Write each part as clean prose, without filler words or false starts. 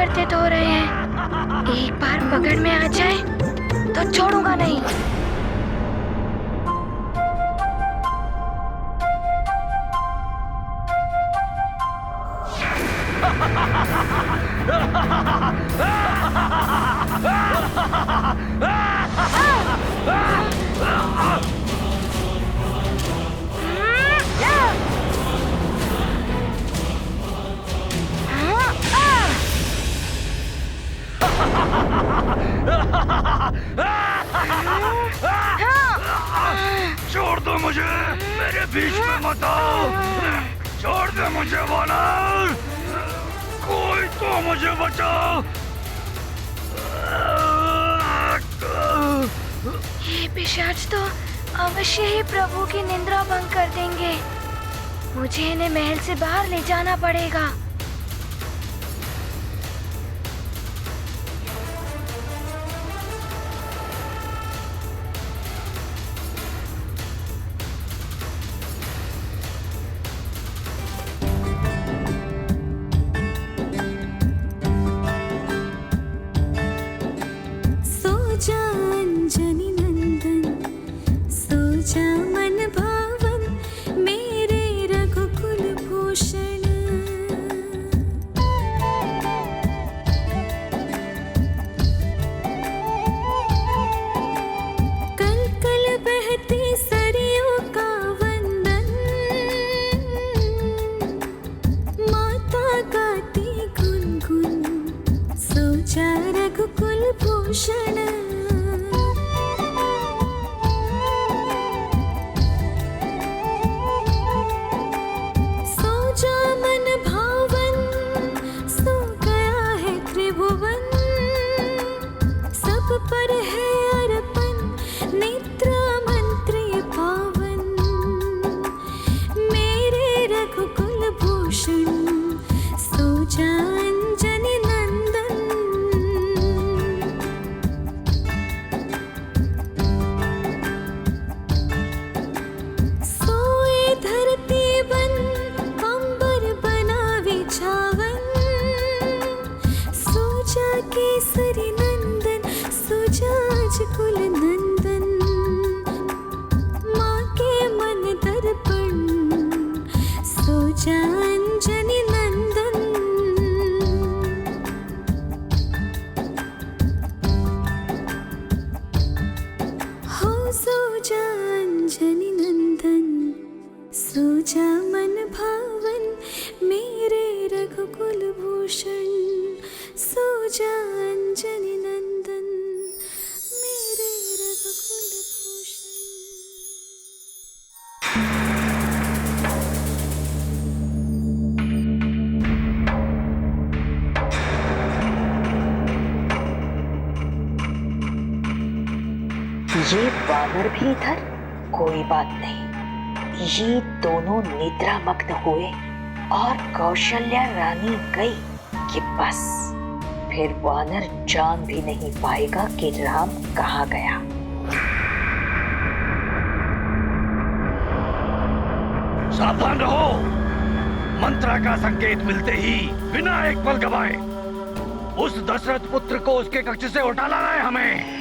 परिवर्तित हो रहे हैं। एक बार पकड़ में आ जाए तो छोड़ूंगा नहीं। छोड़ दो मुझे, मेरे बीच में मत आओ। छोड़ दो मुझे वानर, कोई तो मुझे बचाओ। ये पिशाच तो अवश्य ही प्रभु की निंदा भंग कर देंगे। मुझे इन्हें महल से बाहर ले जाना पड़ेगा। ये वानर भी इधर, कोई बात नहीं। ये दोनों निद्रा मग्न हुए और कौशल्या रानी गई कि बस फिर वानर जान भी नहीं पाएगा कि राम कहाँ गया। सावधान रहो, मंत्रा का संकेत मिलते ही बिना एक पल गवाए उस दशरथ पुत्र को उसके कक्ष से उठा लाना है हमें।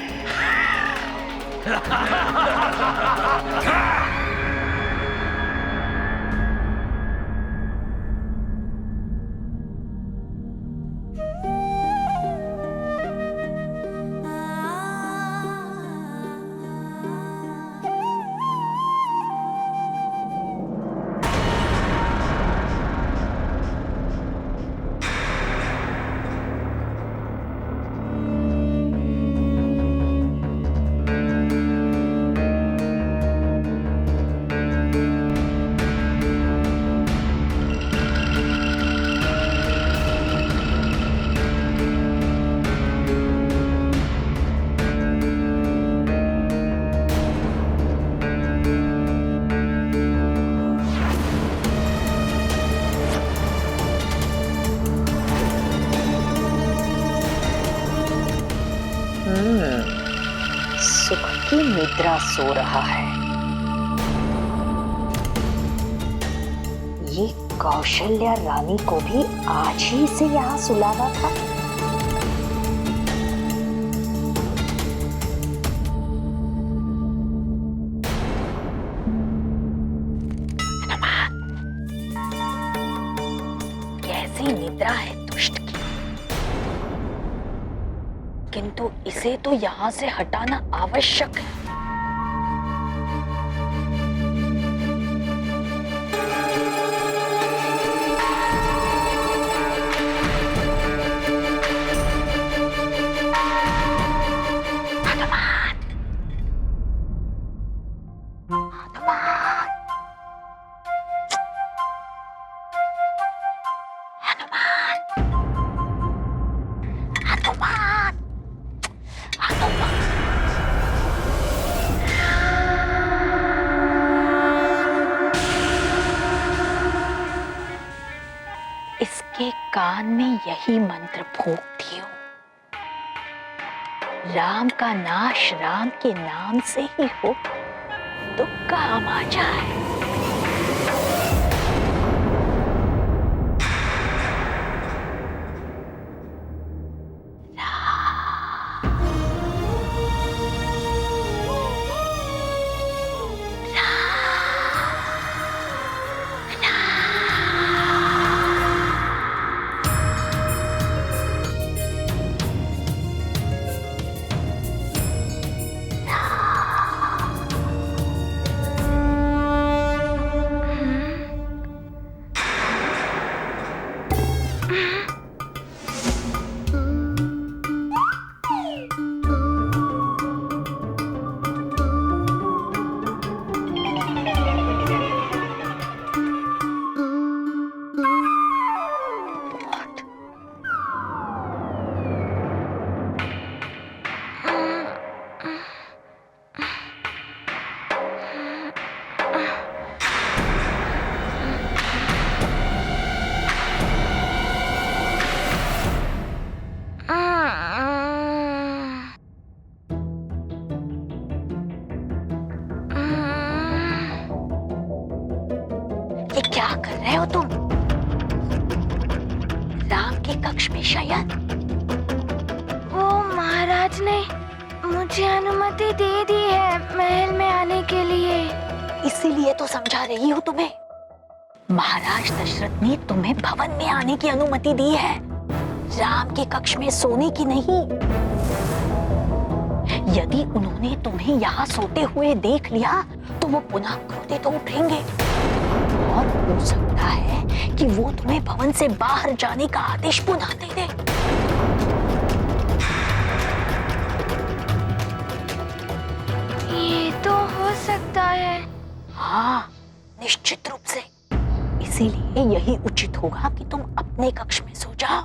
सुख की निद्रा सो रहा है। ये कौशल्या रानी को भी आज ही से यहाँ सुलाना था। किंतु इसे तो यहाँ से हटाना आवश्यक है। इसके कान में यही मंत्र फूंक दियो, राम का नाश राम के नाम से ही हो तो काम आ जाए। ये क्या कर रहे हो तुम? राम के कक्ष में शयन। वो महाराज ने मुझे अनुमति दे दी है महल में आने के लिए। इसीलिए तो समझा रही हूँ तुम्हें। महाराज दशरथ ने तुम्हें भवन में आने की अनुमति दी है, राम के कक्ष में सोने की नहीं। यदि उन्होंने तुम्हें यहाँ सोते हुए देख लिया तो वो पुनः क्रोधित उठेंगे और हो सकता है कि वो तुम्हें भवन से बाहर जाने का आदेश पुनः दे दे। ये तो हो सकता है। हाँ, निश्चित रूप से। इसीलिए यही उचित होगा कि तुम अपने कक्ष में सो जाओ।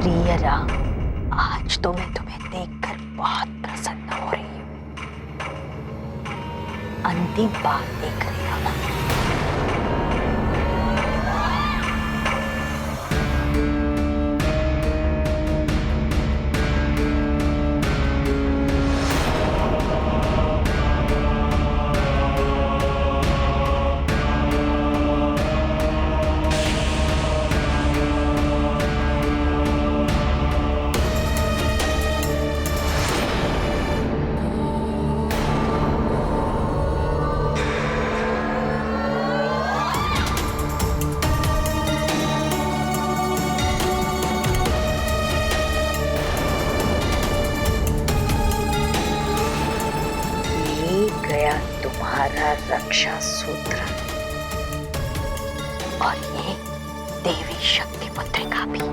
प्रिय राम, आज तो मैं तुम्हें देखकर बहुत प्रसन्न हो रही हूँ। अंतिम बार देख रही हो ना? गया तुम्हारा रक्षा सूत्र और ये देवी शक्ति पत्रिका भी।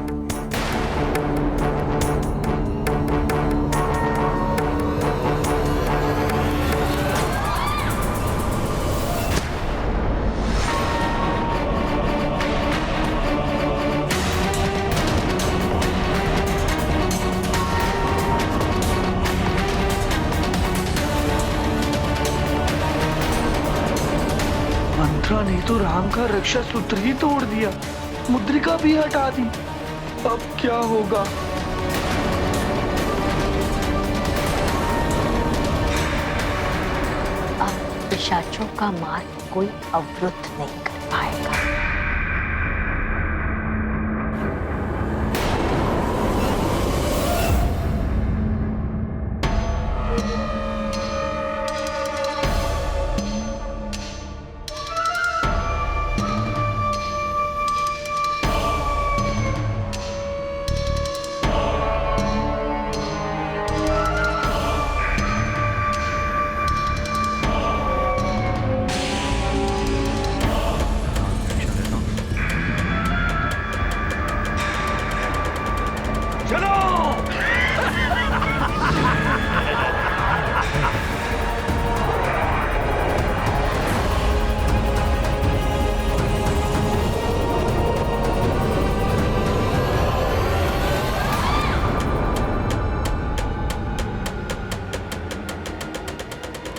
मंत्रा ने तो राम का रक्षा सूत्र ही तोड़ दिया, मुद्रिका भी हटा दी। अब क्या होगा? अब पिशाचों का मार्ग कोई अवरुद्ध नहीं कर पाएगा।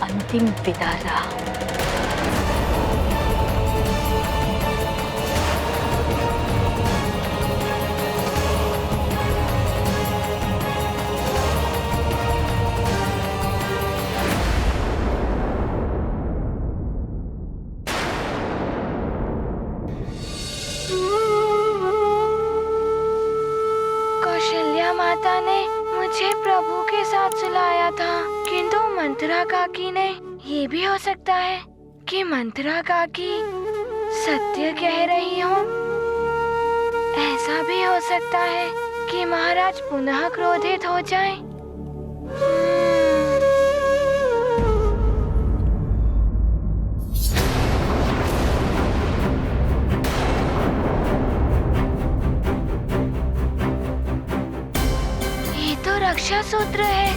अंतिम विदा रहा। कौशल्या माता ने मुझे प्रभु के साथ सुलाया था, किंतु मंत्रा काकी ने, ये भी हो सकता है कि मंत्रा काकी सत्य कह रही हो। ऐसा भी हो सकता है कि महाराज पुनः क्रोधित हो जाएं। ये तो रक्षा सूत्र है।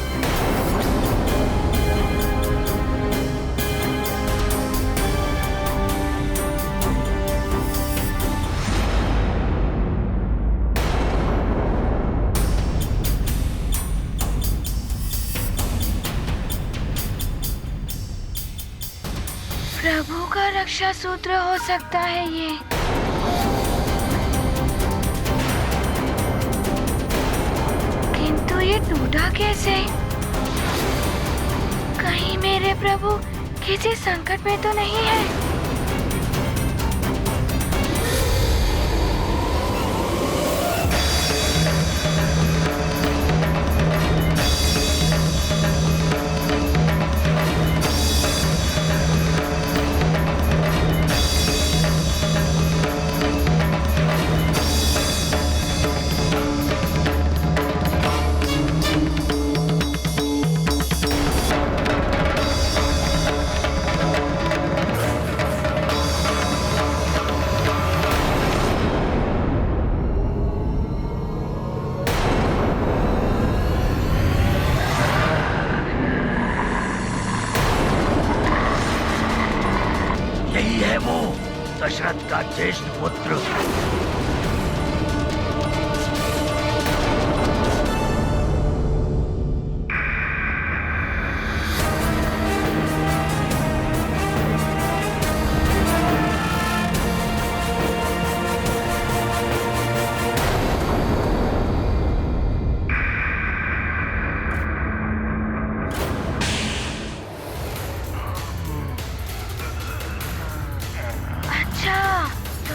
प्रभु का रक्षा सूत्र हो सकता है ये। किंतु ये टूटा कैसे? कहीं मेरे प्रभु किसी संकट में तो नहीं है? यही है वो दशरथ का ज्येष्ठ पुत्र।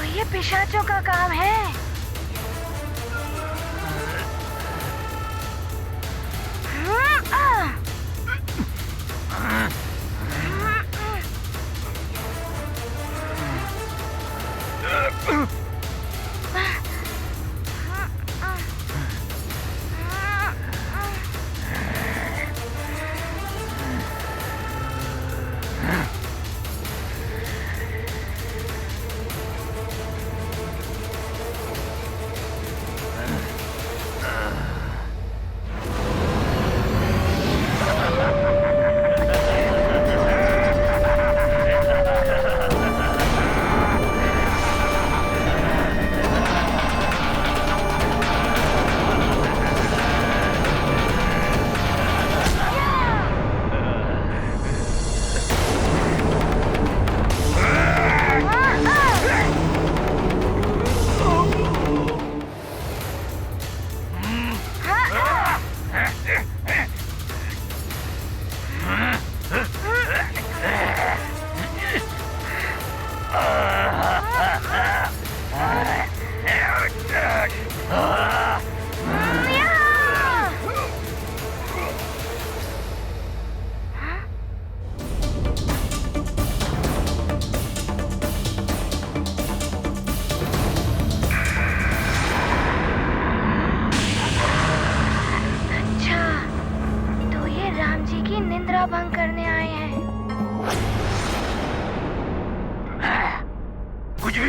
ये पिशाचों का काम है।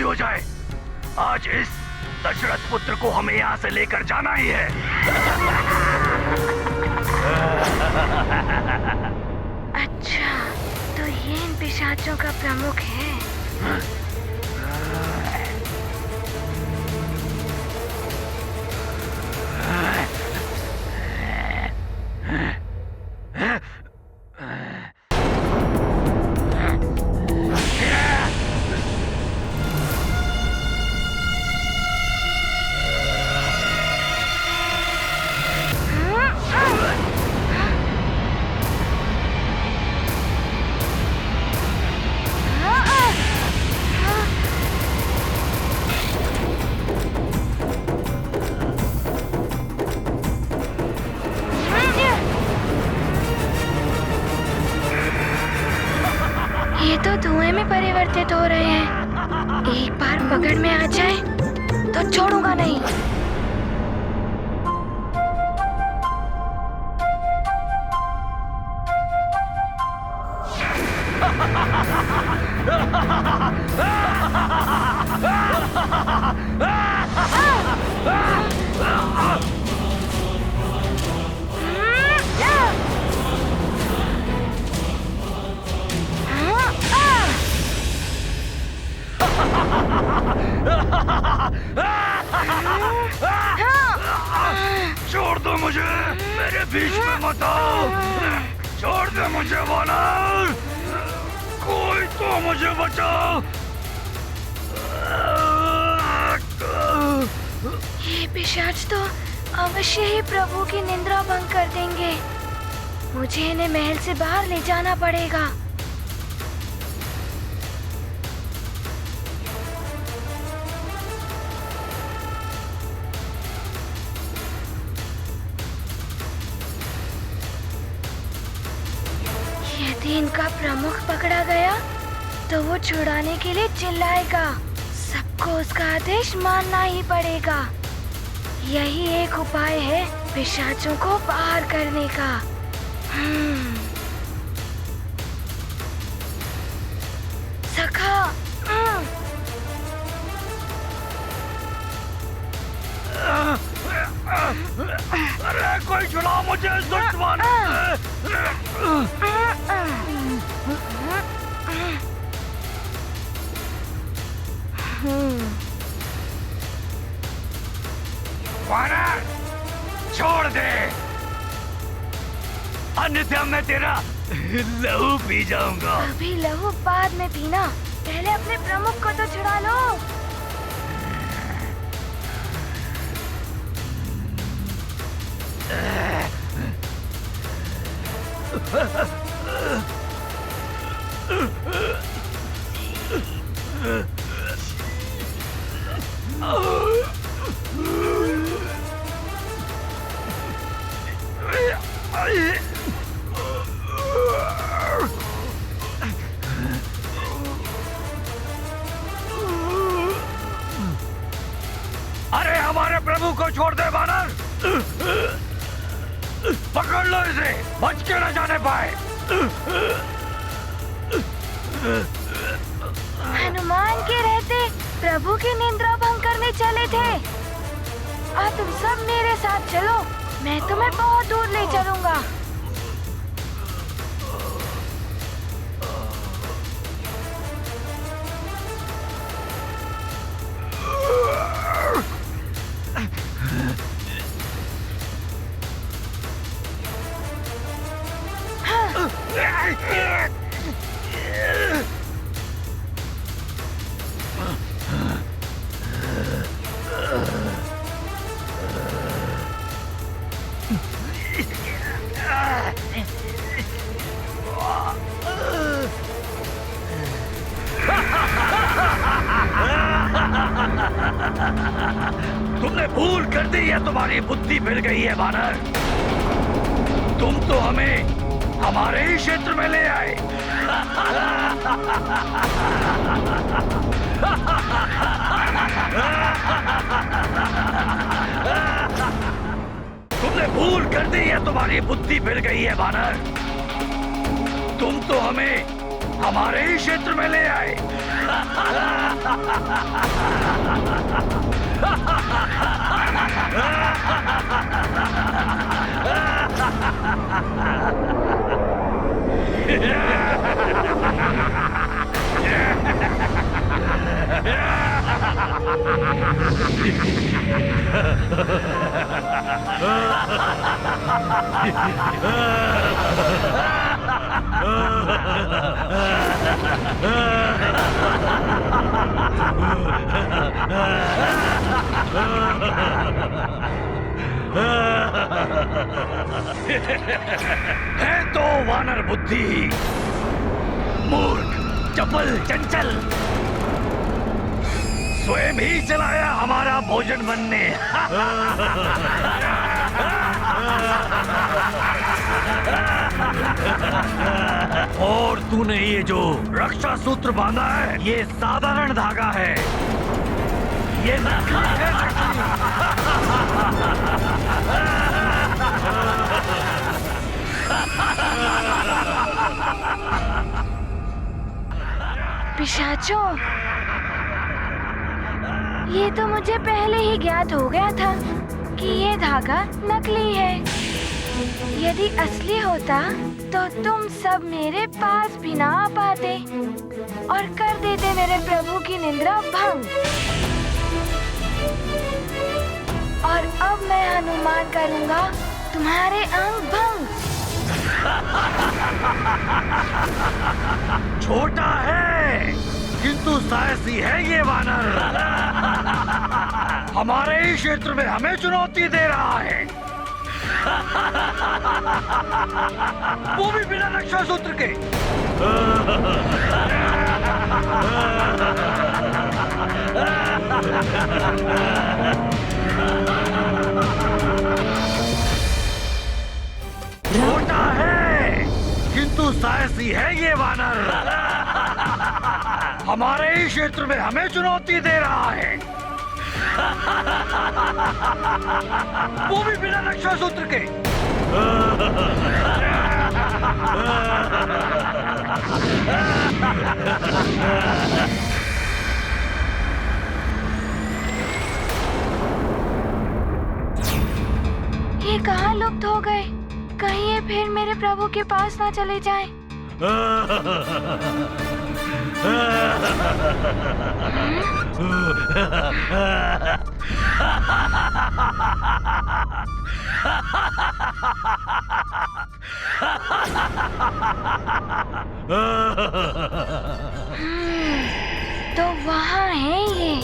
हो जाए, आज इस दशरथ पुत्र को हमें यहाँ से लेकर जाना ही है। अच्छा, तो ये इन पिशाचों का प्रमुख है। ये तो धुएं में परिवर्तित हो रहे हैं। एक बार पकड़ में आ जाए तो छोड़ूंगा नहीं। छोड़ दो मुझे, मेरे बीच में मत आओ। छोड़ दे मुझे वानर, कोई तो मुझे बचाओ। ये पिशाच तो अवश्य ही प्रभु की निंद्रा भंग कर देंगे। मुझे इन्हें महल से बाहर ले जाना पड़ेगा। यदि इनका प्रमुख पकड़ा गया तो वो छुड़ाने के लिए चिल्लाएगा। सबको उसका आदेश मानना ही पड़ेगा। यही एक उपाय है पिशाचों को बाहर करने का। सखा, अरे कोई छुड़ाओ मुझे इस दुष्ट वानर से। वानर, छोड़ दे, अन्यथा मैं तेरा लहू पी जाऊंगा। अभी लहू बाद में पीना, पहले अपने प्रमुख को तो छुड़ा लो। अरे हमारे प्रभु को छोड़ दे वानर, पकड़ लो इसे, बच के न जाने पाए। हनुमान के रहते प्रभु की निंद्रा भंग करने चले थे। और तुम सब मेरे साथ चलो, मैं तुम्हें बहुत दूर ले चलूंगा। तुमने भूल कर दी है, तुम्हारी बुद्धि फिर गई है वानर। तुम तो हमें हमारे ही क्षेत्र में ले आए। तुमने भूल कर दी है, तुम्हारी बुद्धि फिर गई है वानर। तुम तो हमें हमारे ही क्षेत्र में ले आए। है तो वानर बुद्धि, मूर्ख, चपल, चंचल, स्वयं ही चलाया हमारा भोजन बनने। और तूने ये जो रक्षा सूत्र बांधा है, ये साधारण धागा है, ये नकली है, पिशाचों, ये तो मुझे पहले ही ज्ञात हो गया था कि ये धागा नकली है। यदि असली होता तो तुम सब मेरे पास भी ना आ पाते और कर देते मेरे प्रभु की निंद्रा भंग। और अब मैं हनुमान करूंगा तुम्हारे अंग भंग। छोटा है किंतु साहसी है ये वानर। हमारे ही क्षेत्र में हमें चुनौती दे रहा है, वो भी बिना रक्षा सूत्र के। छोटा है किंतु साहसी है ये वानर। हमारे ही क्षेत्र में हमें चुनौती दे रहा है, वो भी बिना रक्षा सूत्र के। ये कहाँ लुप्त हो गए? कहीं ये फिर मेरे प्रभु के पास ना चले जाएं। तो वहाँ है ये।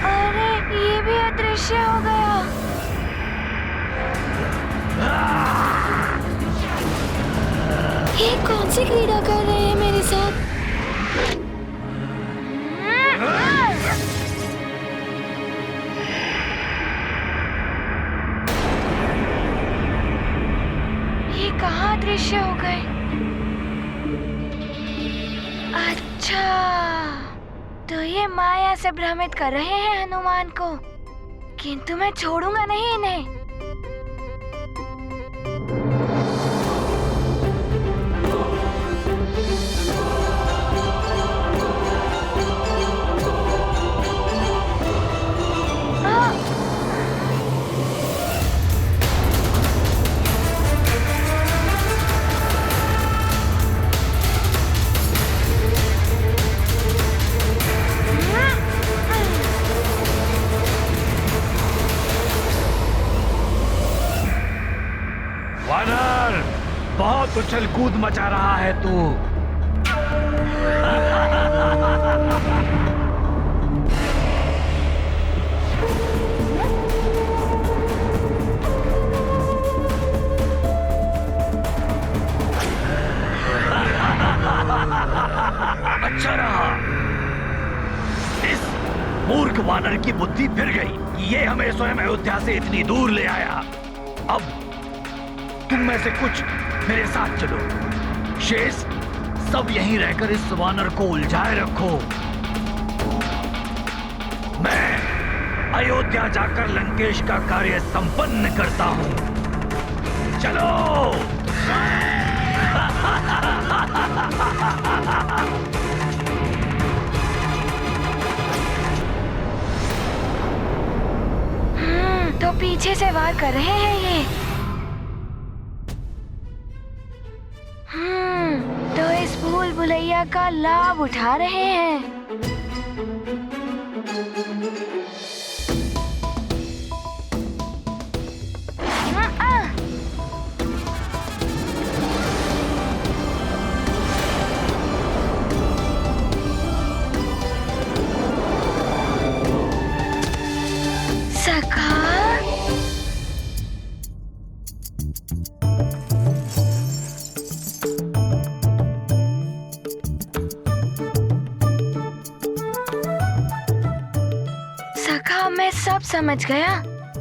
अरे ये भी अदृश्य हो गया। ये कौन सी क्रीड़ा कर रहे हैं मेरे साथ? ये कहाँ दृश्य हो गए? अच्छा, तो ये माया से भ्रमित कर रहे हैं हनुमान को, किंतु मैं छोड़ूंगा नहीं इन्हें। वानर, बहुत उछल कूद मचा रहा है तू। अच्छा रहा, इस मूर्ख वानर की बुद्धि फिर गई। ये हमें स्वयं अयोध्या से इतनी दूर ले आया। अब तुम में से कुछ मेरे साथ चलो, शेष सब यहीं रहकर इस वानर को उलझाए रखो। मैं अयोध्या जाकर लंकेश का कार्य संपन्न करता हूं। चलो। तो पीछे से वार कर रहे हैं ये। तो इस भूल भुलैया का लाभ उठा रहे हैं। सखा, सखा, मैं सब समझ गया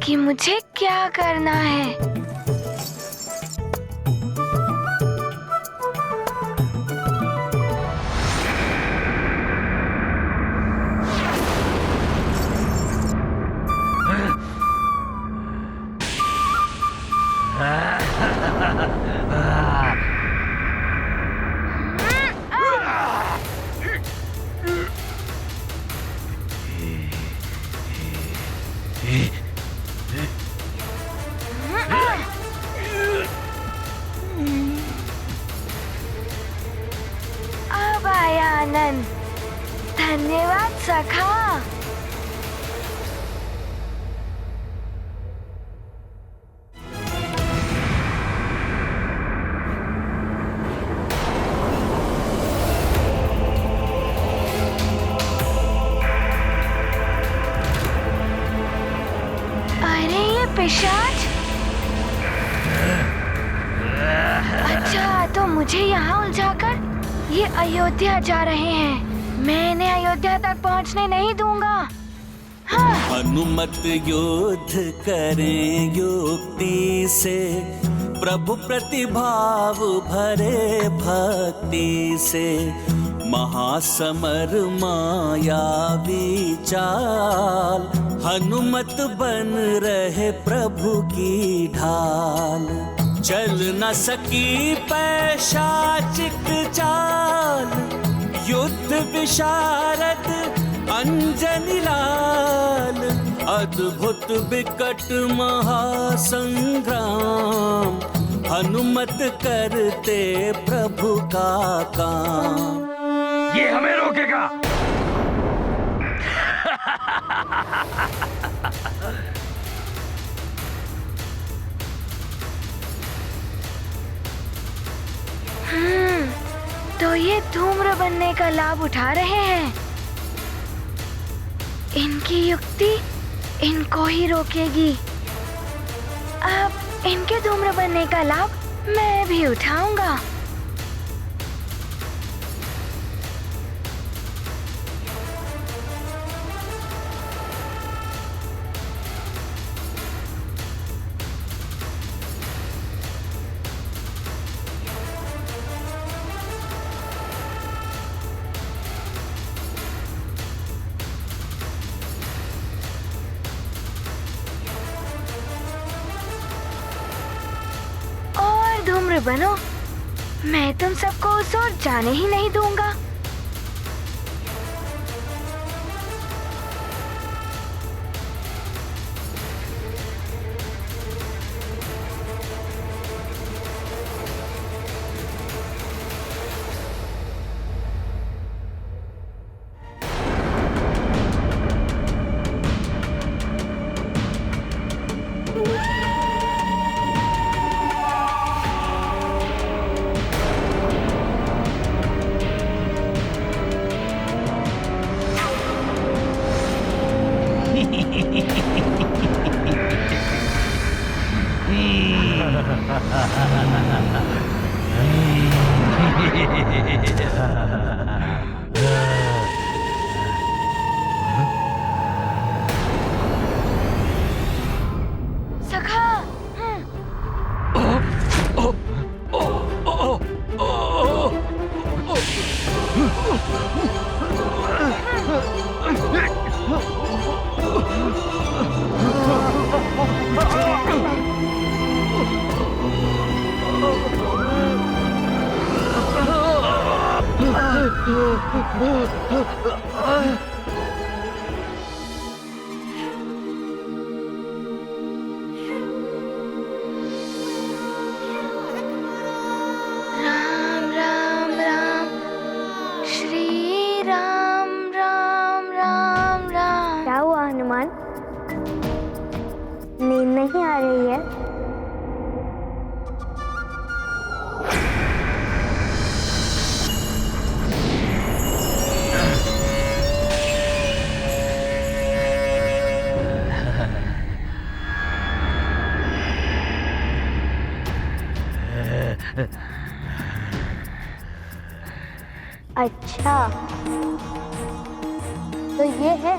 कि मुझे क्या करना है। अब आया आनंद। धन्यवाद सखा। अरे ये पिशाच! अच्छा, तो मुझे यहाँ उलझाकर ये अयोध्या जा रहे हैं। मैं इन्हें अयोध्या तक पहुँचने नहीं दूंगा। हाँ। हनुमत युद्ध करें युक्ति से, प्रभु प्रतिभाव भरे भक्ति से, महासमर माया विचाल, हनुमत बन रहे प्रभु की ढाल। चल न सकी पैशाचिक चाल, युद्ध विशारद अंजनी लाल, अद्भुत विकट महासंग्राम, हनुमत करते प्रभु का काम। ये हमें रोकेगा? तो ये धूम्र बनने का लाभ उठा रहे हैं। इनकी युक्ति इनको ही रोकेगी। अब इनके धूम्र बनने का लाभ मैं भी उठाऊंगा। धूम्र बनो, मैं तुम सबको उस ओर जाने ही नहीं दूंगा। सखा! राम राम राम, श्री राम राम राम राम। क्या हुआ हनुमान? नींद नहीं आ रही है? अच्छा, तो ये है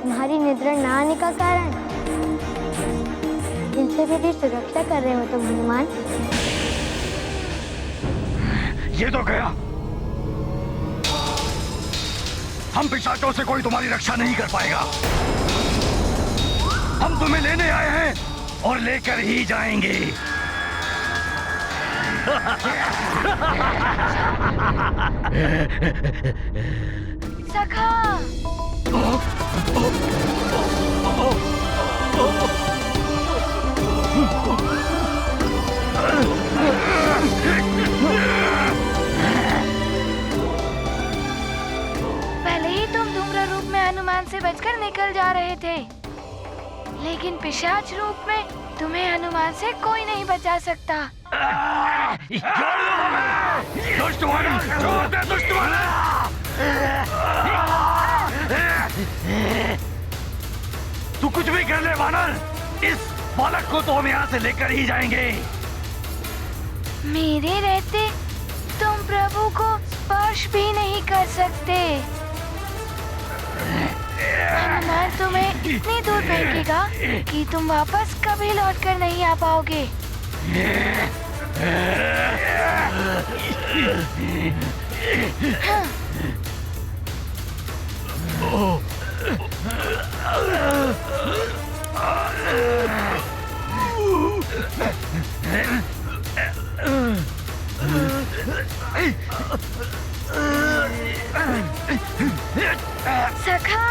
तुम्हारी निद्रा ना आने का कारण। इनसे मेरी सुरक्षा कर रहे हो तुम हनुमान। ये तो गया। हम पिशाचों से कोई तुम्हारी रक्षा नहीं कर पाएगा। हम तुम्हें लेने आए हैं और लेकर ही जाएंगे। सखा, पहले ही तुम धूम्र रूप में हनुमान से बचकर निकल जा रहे थे, लेकिन पिशाच रूप में तुम्हें हनुमान से कोई नहीं बचा सकता। तू कुछ भी कर ले वानर, इस बालक को तो हम यहाँ से लेकर ही जाएंगे। मेरे रहते तुम प्रभु को स्पर्श भी नहीं कर सकते। हनुमान तुम्हें इतनी दूर फेंकेगा कि तुम वापस कभी लौटकर नहीं आ पाओगे। हाँ। सखा,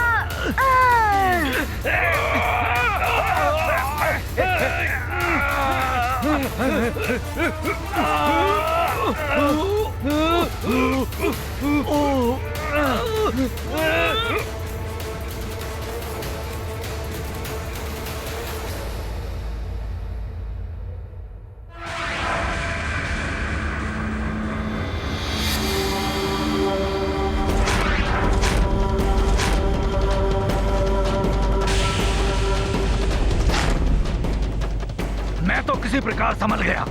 मैं तो किसी प्रकार संभल गया।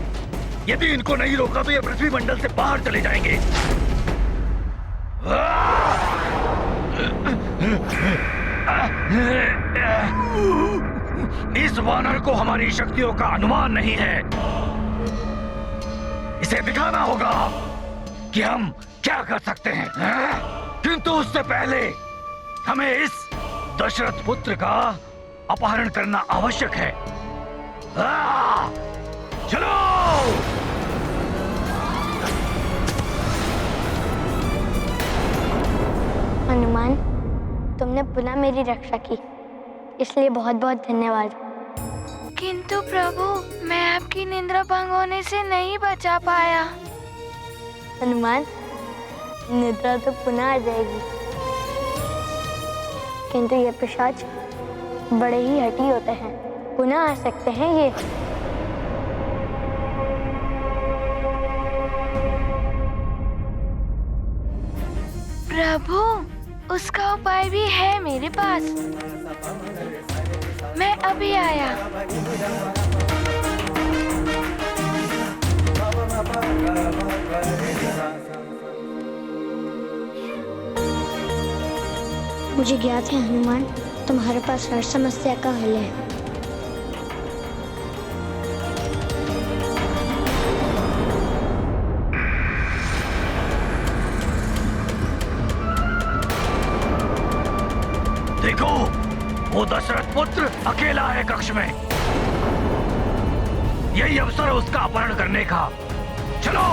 यदि इनको नहीं रोका तो ये पृथ्वी मंडल से बाहर चले जाएंगे। इस वानर को हमारी शक्तियों का अनुमान नहीं है। इसे दिखाना होगा कि हम क्या कर सकते हैं। किंतु उससे पहले हमें इस दशरथ पुत्र का अपहरण करना आवश्यक है। चलो! हनुमान, तुमने पुनः मेरी रक्षा की, इसलिए बहुत बहुत धन्यवाद। किंतु प्रभु, मैं आपकी निद्रा भंग होने से नहीं बचा पाया। हनुमान, निद्रा तो पुनः आ जाएगी, किंतु ये पिशाच बड़े ही हठी होते हैं, पुनः आ सकते हैं ये। प्रभु, उसका उपाय भी है मेरे पास। मैं अभी आया। मुझे ज्ञात है हनुमान, तुम्हारे पास हर समस्या का हल है। देखो, वो दशरथ पुत्र अकेला है कक्ष में। यही अवसर है उसका अपहरण करने का। चलो!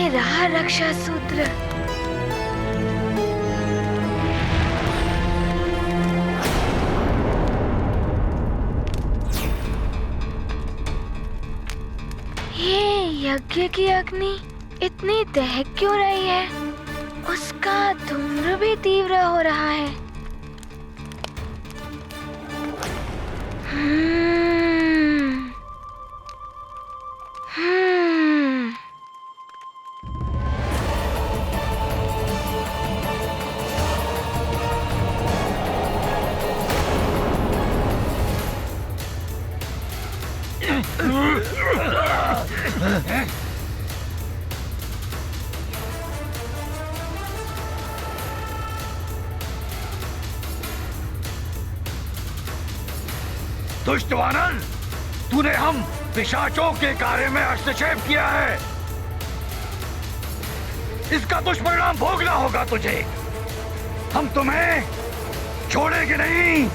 रहा रक्षा सूत्र। ये यज्ञ की अग्नि इतनी दहक क्यों रही है? उसका धूम्र भी तीव्र हो रहा है। दुष्ट वानर, तूने हम पिशाचों के कार्य में हस्तक्षेप किया है। इसका दुष्परिणाम भोगना होगा तुझे। हम तुम्हें छोड़ेंगे नहीं।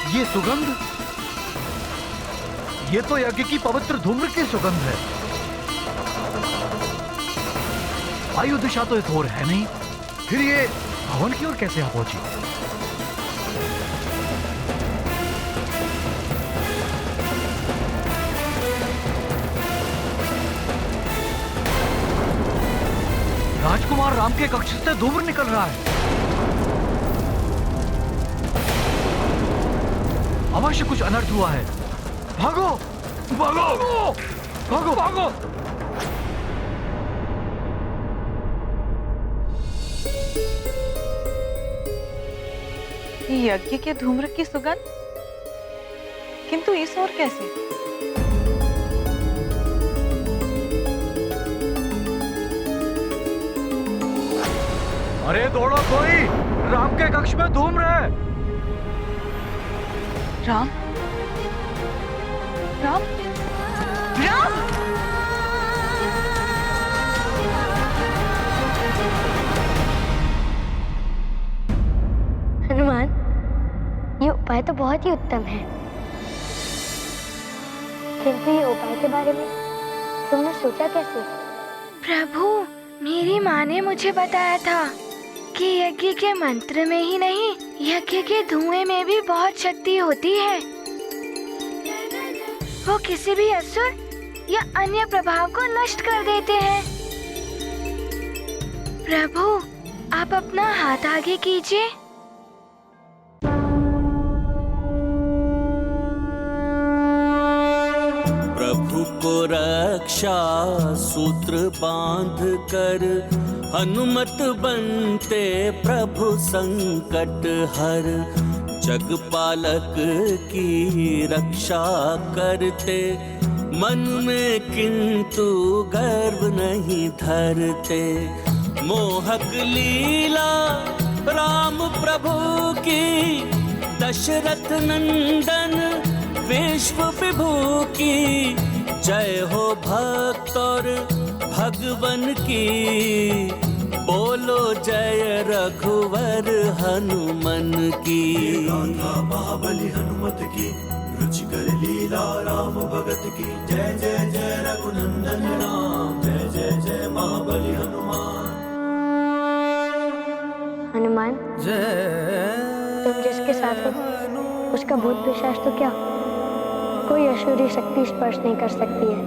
ये सुगंध, ये तो यज्ञ की पवित्र धूम्र की सुगंध है। वायु दिशा तो एक और है नहीं, फिर ये भवन की ओर कैसे आ पहुंची? राजकुमार राम के कक्ष से धूम्र निकल रहा है। अवश्य कुछ अनर्थ हुआ है। भागो भागो भागो भागो। यज्ञ के धूम्र की सुगंध, किंतु इस ओर कैसे? अरे दौड़ो कोई, राम के कक्ष में धूम्र है। राम राम राम। हनुमान, ये उपाय तो बहुत ही उत्तम है, किंतु ये उपाय के बारे में तुमने सोचा कैसे? प्रभु, मेरी माँ ने मुझे बताया था कि यज्ञ के मंत्र में ही नहीं, यज्ञ के धुएं में भी बहुत शक्ति होती है। वो किसी भी असुर या अन्य प्रभाव को नष्ट कर देते हैं। प्रभु, आप अपना हाथ आगे कीजिए। प्रभु को रक्षा सूत्र बांध कर हनुमत बनते प्रभु संकट हर। जगपालक की रक्षा करते मन में किंतु गर्व नहीं धरते। मोहक लीला राम प्रभु की, दशरथ नंदन विश्व विभू की। जय हो भक्त और भगवन की, बोलो जय रघुवर हनुमन की। महाबली हनुमत की, रुचिकर लीला राम भगत की। जय जय जय रघुनंदन राम, जय जय जय महाबली हनुमान। हनुमान, तुम जिसके साथ हो उसका भूत पिशाच तो क्या, कोई असुरी शक्ति स्पर्श नहीं कर सकती है।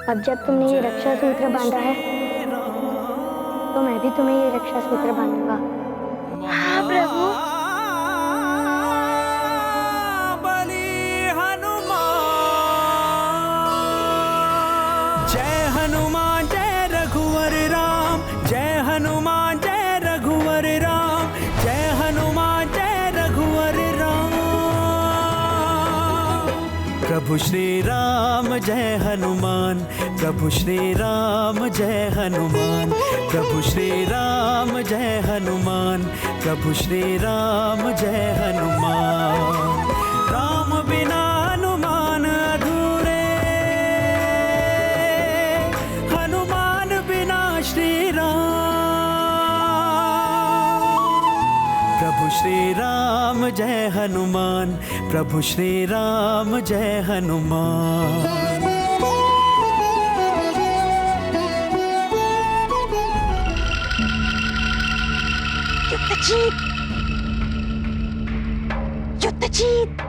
अब जब तुमने ये रक्षा सूत्र बांधा है, तो मैं भी तुम्हें ये रक्षा सूत्र बांधूंगा। हाँ प्रभु। जय हनुमान जय रघुवर राम, जय हनुमान जय रघुवर राम, जय हनुमान जय रघुवर राम। प्रभु श्री राम जय हनुमान, प्रभु श्री राम जय हनुमान, प्रभु श्री राम जय हनुमान, प्रभु श्री राम जय हनुमान। राम बिना हनुमान अधूरे, प्रभु श्री राम जय हनुमान। युद्धजीत, युद्धजीत,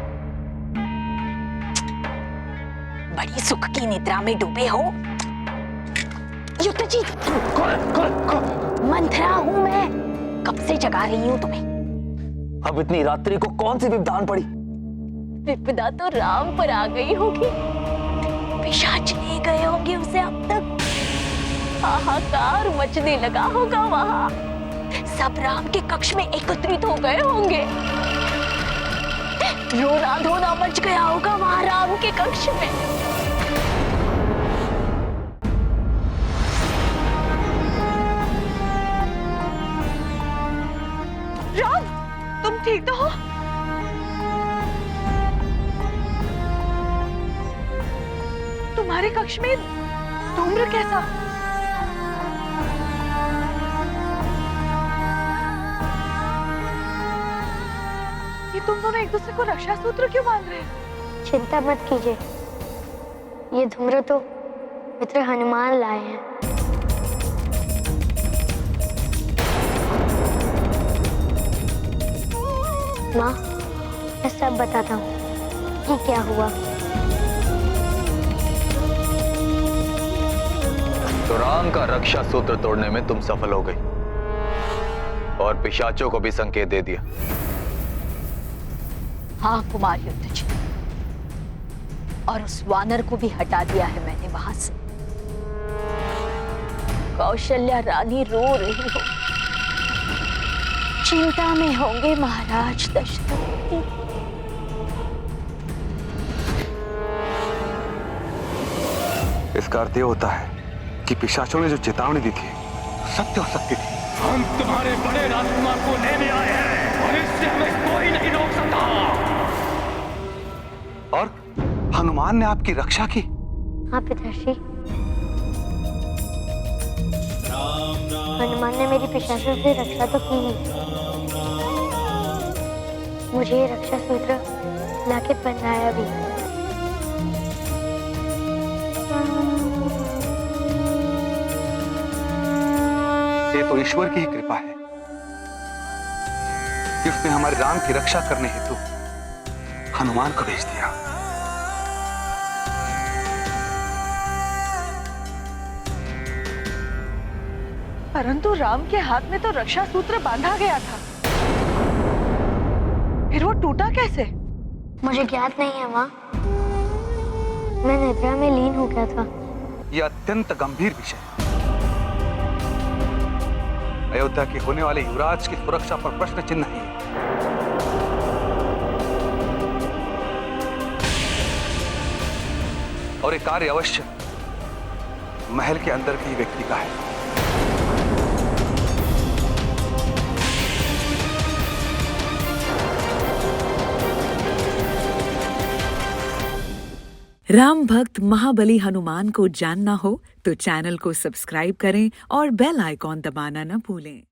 बड़ी सुख की निद्रा में डूबे हो। युद्धजीत, मंथरा हूं मैं, कब से जगा रही हूं तुम्हें। अब इतनी रात्रि को कौन सी विपदान पड़ी? विपदा तो राम पर आ गई होगी, पिशाच ले गए होंगे उसे अब तक। हाहाकार मचने लगा होगा वहां, सब राम के कक्ष में एकत्रित हो गए होंगे। रोना धोना मच गया होगा वहां राम के कक्ष में। राम, तुम ठीक तो हो? तुम्हारे कक्ष में धूम्र कैसा? ये तुम दोनों एक दूसरे को रक्षा सूत्र क्यों बांध रहे हैं? चिंता मत कीजिए, ये धूम्र तो मित्र हनुमान लाए हैं। माँ, मैं सब बताता हूँ कि क्या हुआ। तो राम का रक्षा सूत्र तोड़ने में तुम सफल हो गई और पिशाचों को भी संकेत दे दिया। हाँ कुमार युद्धजीत, और उस वानर को भी हटा दिया है मैंने वहां से। कौशल्या रानी रो रही हो, चिंता में होंगे महाराज दशरथ। इसका अर्थ यह होता है कि पिशाचों ने जो चेतावनी दी थी सत्य हो सकती थी। हम तुम्हारे बड़े राजकुमार को लेने आए हैं और इससे हमें कोई नहीं रोक सकता। और हनुमान ने आपकी रक्षा की? हाँ पिताश्री, हनुमान ने मेरी पिशाचों से रक्षा तो की ही, मुझे ये रक्षा सूत्र लाके पहनाया भी। ये तो ईश्वर की ही कृपा है कि उसने हमारे राम की रक्षा करने हेतु हनुमान को भेज दिया। परंतु राम के हाथ में तो रक्षा सूत्र बांधा गया था, फिर वो टूटा कैसे? मुझे ज्ञात नहीं है माँ, मैं निद्रा में लीन हो गया था। यह अत्यंत गंभीर विषय है। अयोध्या के होने वाले युवराज की सुरक्षा पर प्रश्न चिन्ह नहीं है। और ये कार्य अवश्य महल के अंदर के ही व्यक्ति का है। राम भक्त महाबली हनुमान को जानना हो तो चैनल को सब्सक्राइब करें और बेल आइकॉन दबाना न भूलें।